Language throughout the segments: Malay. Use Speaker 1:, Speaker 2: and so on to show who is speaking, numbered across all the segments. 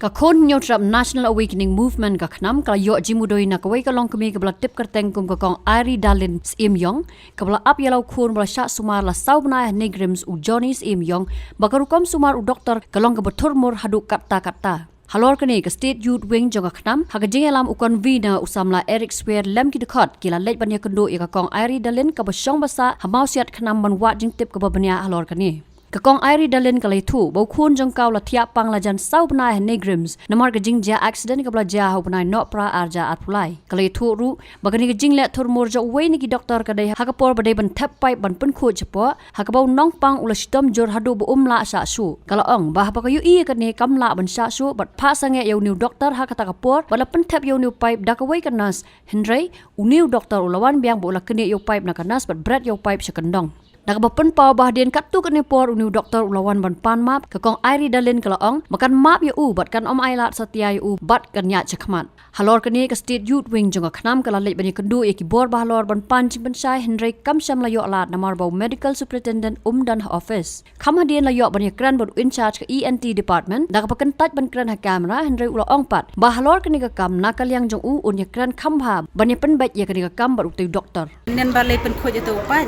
Speaker 1: ka kon nyotrap National Awakening Movement ka khnam kala yo jimudoi na kawai ka long kami ka bla tip kerteng kum ka kong Ari Dalin Sim Yong ka bla ap yalau khun bla sha sumar la saubna negrims u Johnny Sim Yong bakarukom sumar u doktor ka long ka betur mur hadu kata halor kani ka State Youth Wing jonga khnam ha ka jingalam ukon vina usamla Eric Square lem ki dekhot kila lej banya kendo ya ka kong Ari Dalin ka basong basa hamau siat khnam ban wat jing tip ka babanya halor kani Kakong Ari Dalin kalai tu bau kun jong kau la tiap pang la jan sau benai negrims namar ke jing ja accident ka bla ja ho benai no pra arja atpulai kalai tu ru bagani ke jing le thur mur jo wei ni ki doktor ka dai ha ka por badai ban thap pai ban pun khu chapo ha ka bau nong pang ula stom jor hadu bu la sa su kala ong bah ba ka yu i ka ne kam la ban sa su bat pha sange yo new doktor ha ka ta ka por bala pun thap yo new pipe da ka wei ka nas hendrei u new doktor ulawan biang bu la kene yo pipe na ka nas bat bread yo pipe sekendong Nak bapen pau bah dien katu kan nepor unu doktor ulawan ban pan map ke kong Ari Dalin kalaong makan map ya u bat kan om ailat setia ya u bat kan nya cekmat halor kini ke State Youth Wing jonga khnam kala lej bani kendu ya ki bor bah halor ban pan jing pensai Henry kam syam la yo alat namar bau medical superintendent dan office kam hadien la yo bani kran bot in charge ke ENT department dak pakan taj ban kran ha kamera Henry ulaong pat bah halor kini ke kam nakal yang jong u un ya kran kam ha bani pen bet ya kini ke kam bat u doktor
Speaker 2: nen balai pen khoj tu pan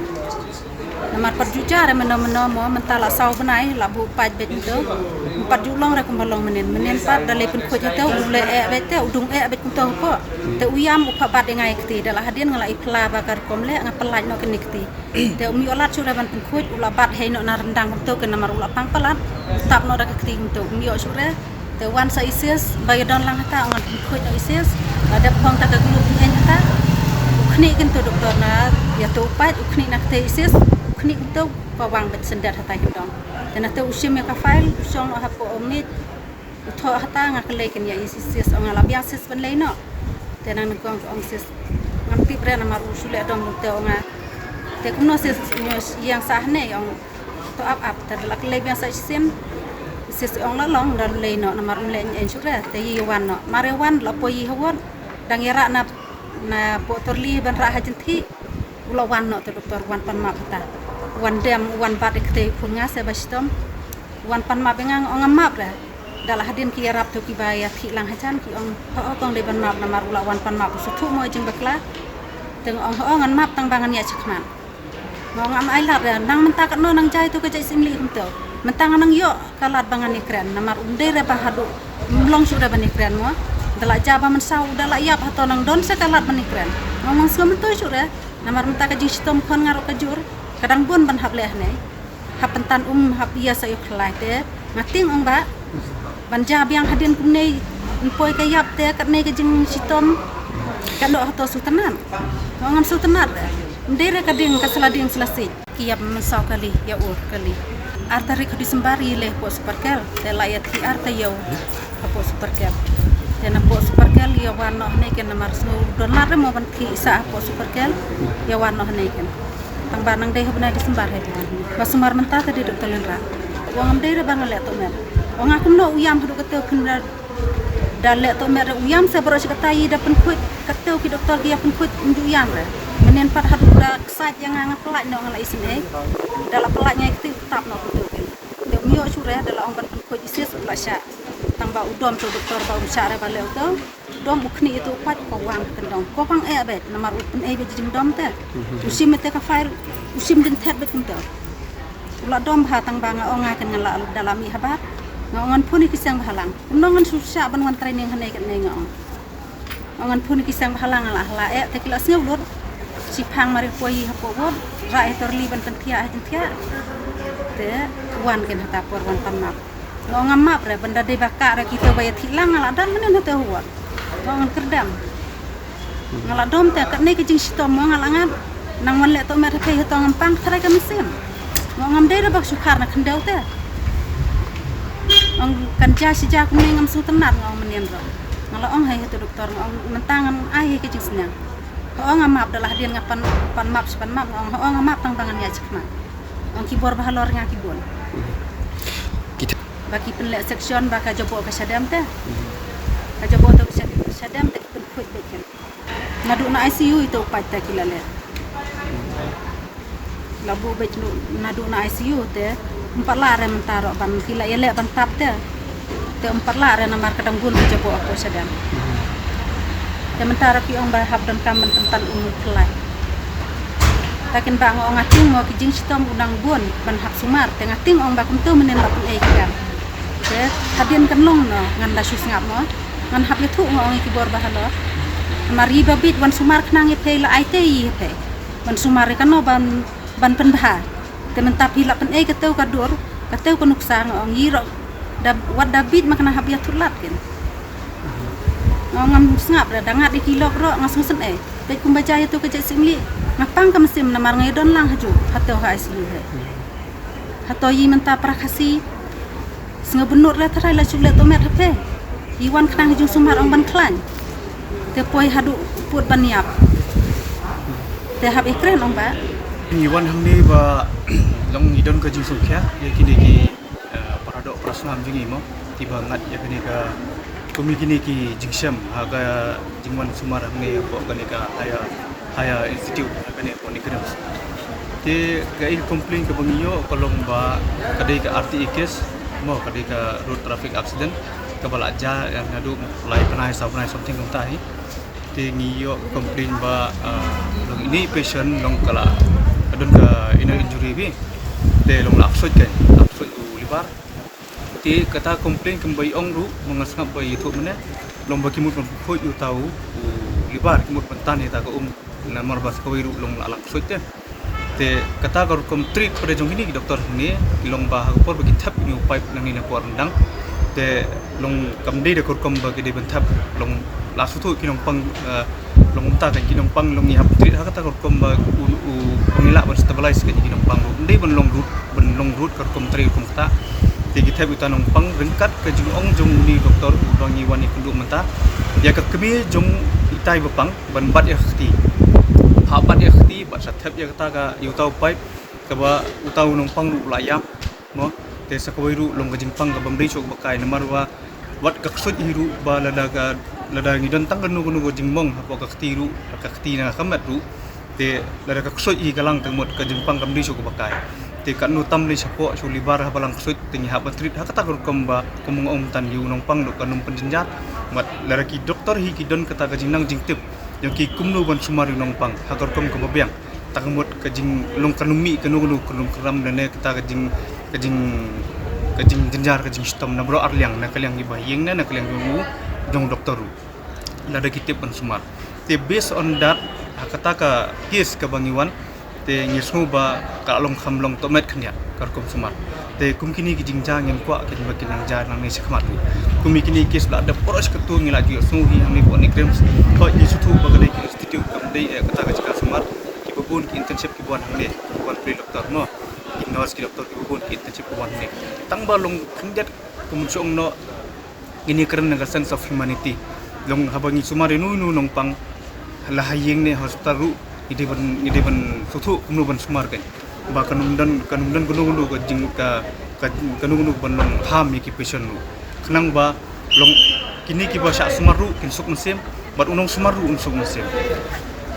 Speaker 2: Namar perjujar meno mo mentala sau benai labu paj bet itu 4 julong ra kumbalong menen pat dalai pen khoj itu ule bet te udung bet kunto po te uyam upa bat ngai kti dalah hadien ngalai pla bakar komle ngapelaj no kenikti te umi olat sura ban pen khoj ula bat hei no na rendang kunto ke namar ula pang pelat tap no da kti kunto umi o sura te wan sa isis bayadon lang hata ngat khoj no isis ada pong ta ka gulu en hata ukni kunto doktor na ya to pat ukni nak te isis kini untuk bawang bet sendat hatai hidong dan atau usim yang kafail usong hapo omit utho hata ngakle ken ya isis ong ala biasis ben leino dan nang kong ong sis ngamti bre namar usule dom te onga te kumno sis yang sahne ong to up tadlak le biasa sim sis ong lalong dan leino namar le en sura te yiwan no marewan la po yi hawon dang yara na po torli ben ra hajenti ulawan no te doktor wan pan map ta wan dem wan bat ekte punga se bastom wan pan map ngang ong map la dalah hadin ki arab to ki baya thi lang hajan ki ong ho tong de ban map namar ula wan pan map su thu mo jing bakla teng ong ho ngan map tang bangan ya chakman ngong am ai lat nang menta ka no nang jai to ka jai simli humto mentang nang yo kalat bangan ni kren namar unde re ba hadu mlong su re ban ni kren mo dalah jaba men sau dalah yap hato nang don se kalat ban ni kren ngomong sum to su re namar menta ka jistom khon ngaro ka jur kadang pun ban hap leh nei hap pentan hap ia sa yo khlai te ngating ong ba ban ja biang hadin kum nei poi ka yap te kat nei ka jing sitom ka do hato sultanan ngan sultanat ndere ka ding ka salading selasi kiap mesau kali ya ur kali artari ka disembari leh po superkel te layat ki arta yo po superkel dan po superkel ya wano nei ken namar su don lar mo ban ki sa po superkel ya wano nei ken tang banang deh benar disembar hai basumar menta tadi dokter lenra wong am deh bang le to mer wong akum no uyam hudu kete kena dale to mer uyam se boro kata yi da pen khut kete ki doktor ki pen khut undu uyam re menen pat hadu da saj yang ang pelaj no ngalai sine dalam pelajnya itu tetap no betul kan de mio sure dalam ong pen khut isis pelasya tang ba udom to doktor ba usare ba le to dom ukni itu pat ko wang kendong ko pang bet namar upen be jim dom te usim te ka fire usim den tet bet kunto ula dom ha tang banga onga ken ngala dalami habat ngongan pun kisang halang nongan susah ban wan training hane ken ngong ngongan pun kisang halang ala la te kilas ngulur si phang mari poi hapo bod ra torli ban pentia hajentia te wan ken hata por wan panmap ngongam map re benda de baka ra kita bayat hilang ala dan menen hata huwa ngongan kerdam ngala dom te kat nei ke jing sitom ngalangan nang wan le to mer pe to ngampang trai ka mesin ngam de ra bak sukar na khandau te ong kan ja si ja kum ngam su tenat ngom menien ro ngala ong hai tu doktor ngom mentangan ai ke jing senyang ho ngam map dalah dia ngapan pan map ong ho ngam map tang tangan ya cekna ong kibor bahalor ngaki bon baki penle section baka jobo ka sadam te ka jobo to sadam te pen khut beken nadu na ICU itu pat ta kilale labu bejnu nadu na ICU te empat lare mentaro ban kila ele ban tap te te empat la re namar kadang gun jabo aku sedang te mentara pi ong bahab dan kamen tentan unu kelai takin ba ngo ngating mo kijing sitom unang bun ban hak sumar te ngating ong ba kum tu menen ba pun e kan te hadian kan long no ngan la sus ngap mo ngan hab yetu ngo ong ki bor bahalo mari babit wan sumar knang pe la ai te yi pe wan sumar kan no ban pen bah te mentapi la pen e keteu kadur keteu konuksa ngo ong yiro wad dabit makna hab yetu lat kan ngam ngap dah dangat di kilo ro ngasung sen pe kum baca itu kejak simli ngapang ka mesim namar ngedon lang haju hato ha islu he hato yi menta prakasi senga benur la tarai la chulet tomet hape iwan knang jung sumar ong ban klan te poi hadu put baniap te hab ikren ong ba
Speaker 3: Iwan hamni ba long idon ka jing sukya ya kini ki parado prasnam jingi mo tiba ngat ya kini ka kumi kini ki jingsam haga jingwan sumar hamni bo kani ka haya institute kani ko ni kredams te gai complain ka bangiyo kolong ba kadai ka RTI case mo kadai ka road traffic accident ka bala ja yang ngadu lai panai something kong tai te ngiyo complain ba long ini patient long kala adon ka inner injury bi te long laksoi u libar te kata complain kembai ong ru mengasngap ba youtube mene long ba kimut ko yu tahu u libar kimut pentan ta ka namar bas ko ru long laksoi te kata kar kom treat pada jong ini doktor ni long ba ha por bagi tap ni pipe nang ni na por ndang te long kamdei de kor kom ba ke de bentap long la su thu kinong pang long ta kan kinong pang long ni hap treat ha kata kor kom ba u pangila ban stabilize ke kinong pang ndei ban long root kor kom treat kom ta te ki thap utanong pang rengkat ke jong ong jong ni doktor u bang ni wani kundu menta ya ka kemi jong itai bapang ban bat ya khti habat ya khti bat sathap ya kata ka utau pipe ka ba utau nong pang ru layap mo te sakawai ru long ka jingpang ka bamdei chok bakai namar wa wat ka ksut hiru ba lada ngidon tang kanu go jingmong hapo ka khti ru ka khti na kamat ru te lada ka ksut hi galang tangmot ka jingpang ka bamdei chok bakai te kan nu tam le sapo chu libar ha balang ksut tingi ha batrit ha kata kom ba komong om tan yu nong pang do kanum penjenjat mat lada ki doktor hi ki don kata ka jingnang jingtip yang ki kumnu ban sumari nong pang ha kor kom ka babyang takamot ka jing long kanumi kanu keram dan kita ka jing jenjar ka jing stom na bro arliang na kaliang ibayeng na kaliang gu jong doktor la da kitip ban sumar te based on that kata ka case ka bangiwan te ngismu ba ka long khamlong tomet khnya kar kom sumar te kum kini ki jing jang ngem kwa kin ba kinang jar nang ni sekmat kumi kini case la da poros ketu ngila ji su hi amni ko ni krems ko ni sutu ba ka ki institute kam dei kata ka jika sumar bun ki internship ki buan hangne buan pre doktor no nurse ki doktor ki bun ki internship ki buan ne tang ba long khnjat kumchong no ini keren naga sense of humanity long habangi sumare nu nong pang la hayeng ne hospital ru ide ban sutu kumnu ban sumar kai ba kanundan gunu ga jing ka kanunu ban long ham ki patient nu khnang ba long kini ki ba sha sumar ru kin suk mesim bat unong sumar ru unsuk mesim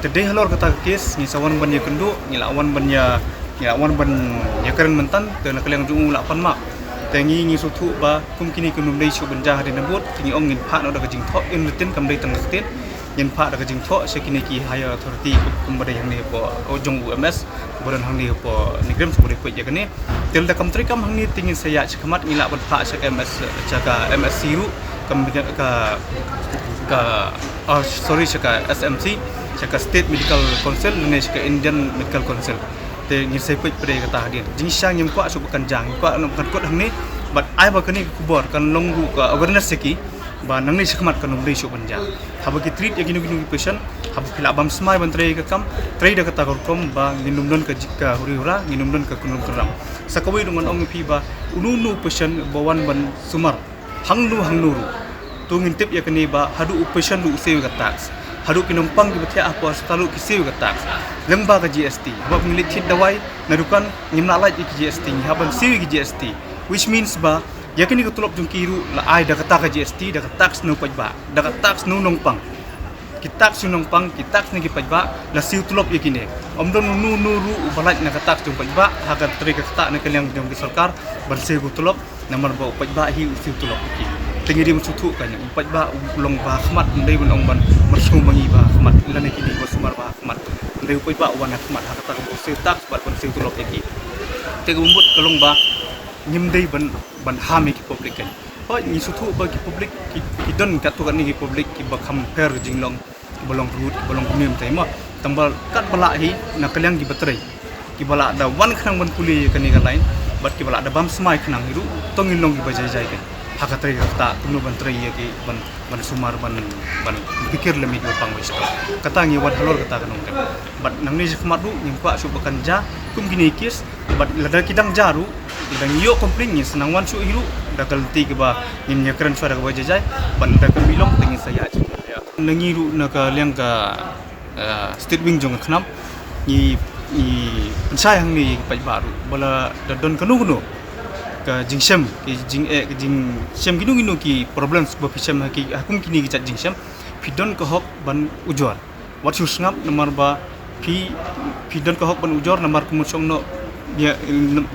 Speaker 3: Tedeh halor kata kes ni sawan ban ya kendo ni lawan ban ya keren mentan dan kaliang jungu lapan mak tengi ni sutu ba kum kini kunum dei su benjah di nabut tingi ong ngin pha no da jing tho in rutin kam dei tang rutin ngin pha da jing tho sekini ki haya authority kum badai hang ni po ojong UMS bodan hang ni po ni grem su ko ya kene tel da kam tri kam hang ni tingin saya chakamat ni la ban pha sak MS chaka MSC ru kam sorry chaka SMC Saka State Medical Council ne saka Indian Medical Council te ngir sai pej pre kata hadir jing sang yem kwa su bukan jang kwa no bukan kot hang ni but ai ba kani kubor kan longgu ka awareness seki ba nang ni sakmat kan dei su banjang haba ki treat ya ginu patient haba kila bam smai ban tre ka kam tre da kata kom ba nginum don ka jika huri hura nginum don ka kunum keram sakawi dengan ong pi ba ununu patient bawan ban sumar hangnu tu ngintip ya kani ba hadu patient lu sewe ka tax hadu kinumpang di batia apa selalu kisiu kata lemba ke GST haba milit hit dawai nadukan ngimna lai ki GST haban siwi ki GST which means ba yakini kutulop jung kiru la ai da kata ke GST da tax no pajba da tax no nongpang ki tax nongpang ki tax ni ki pajba la siu tulop yakini omdon nu ru balat na tax jung pajba haga tri kata na kaliang jung di sarkar ban siu kutulop namar ba pajba hi siu tulop ki tinggi dia mensutu kan empat ba ulong ba khmat ndai ban ong ban mersu mangi ba khmat lane kini ko sumar ba khmat ndai ko ba wana khmat ha kata ko se tak bat ban se tu lokeki te gumbut kalong ba nyim dei ban ha me ki public kan ho ni sutu ba ki public ki don kat tu kan ni ki public ki ba compare jinglong bolong rut bolong kumim tai ma tambal kat bala hi na kalyang di batrai ki bala da wan khnang ban puli kan ni kan lain bat ki bala da bam smai khnang hiru tongin long ki bajai jai kan hakatri kata kunu bantri ya ki ban sumar ban pikir lemi ko pang wisto kata ngi wat lor kata kanong kan bat nang ni khmat du nyimpa su bakan ja kum gini kis bat lada kidang jaru kidang yo komplain ni senang wan su hiru da galti ke ba nim nyakran suara ka bajai ban da kum bilong tengi saya ya nangi ru na ka liang ka state wing jong khnam ni pensai hang ni pai baru bala da don kanu ka jingsem ki jing sem ginu ki problem sebuah pisam ki akum kini ki chat jingsem pidon ka hok ban ujor wat su ngap nomor ba pidon ka hok ban ujor nomor kumut song no ya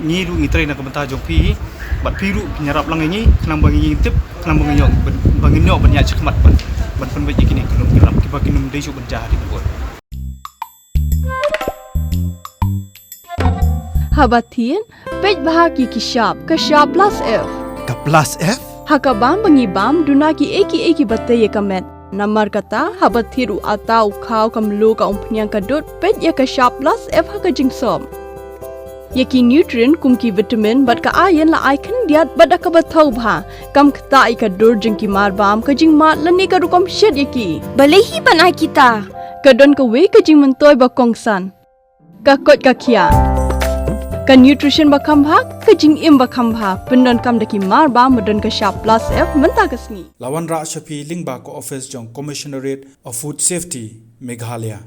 Speaker 3: ni ru ngitre na ka banta jong pi bat piru penyarap lang ni kenang bangi tip kenang bangi yok bangi no ban ya chakmat ban ba kini kunum kiram ki ba kinum dei su ban jahari bot
Speaker 4: Habatin, pej bahagi kishap, kashap plus F.
Speaker 5: Ka plus F?
Speaker 4: Hakabam bangibam duna ki eki batay kamet. Namar kata habathiru atau kau kamlu ka umpnyang kadut pej ya kashap plus F haka jingsom. Yaki nutrient kum ki vitamin bat ka ayan la aikan diat bat ka bathau bha. Kam kata ika dur jing ki marbam ka jing mat lani ka rukom shed yaki.
Speaker 6: Balehi banai kita.
Speaker 4: Kadon ka we ka jing mentoy ba kongsan. Ka kot ka kia. Ka nutrition bakam bhag ka jing im bakam bhag pendon kam daki mar ba modon ka sharp plus F menta kasni
Speaker 5: Lawan Ra Shafi Lingba ko office jong Commissionerate of Food Safety Meghalaya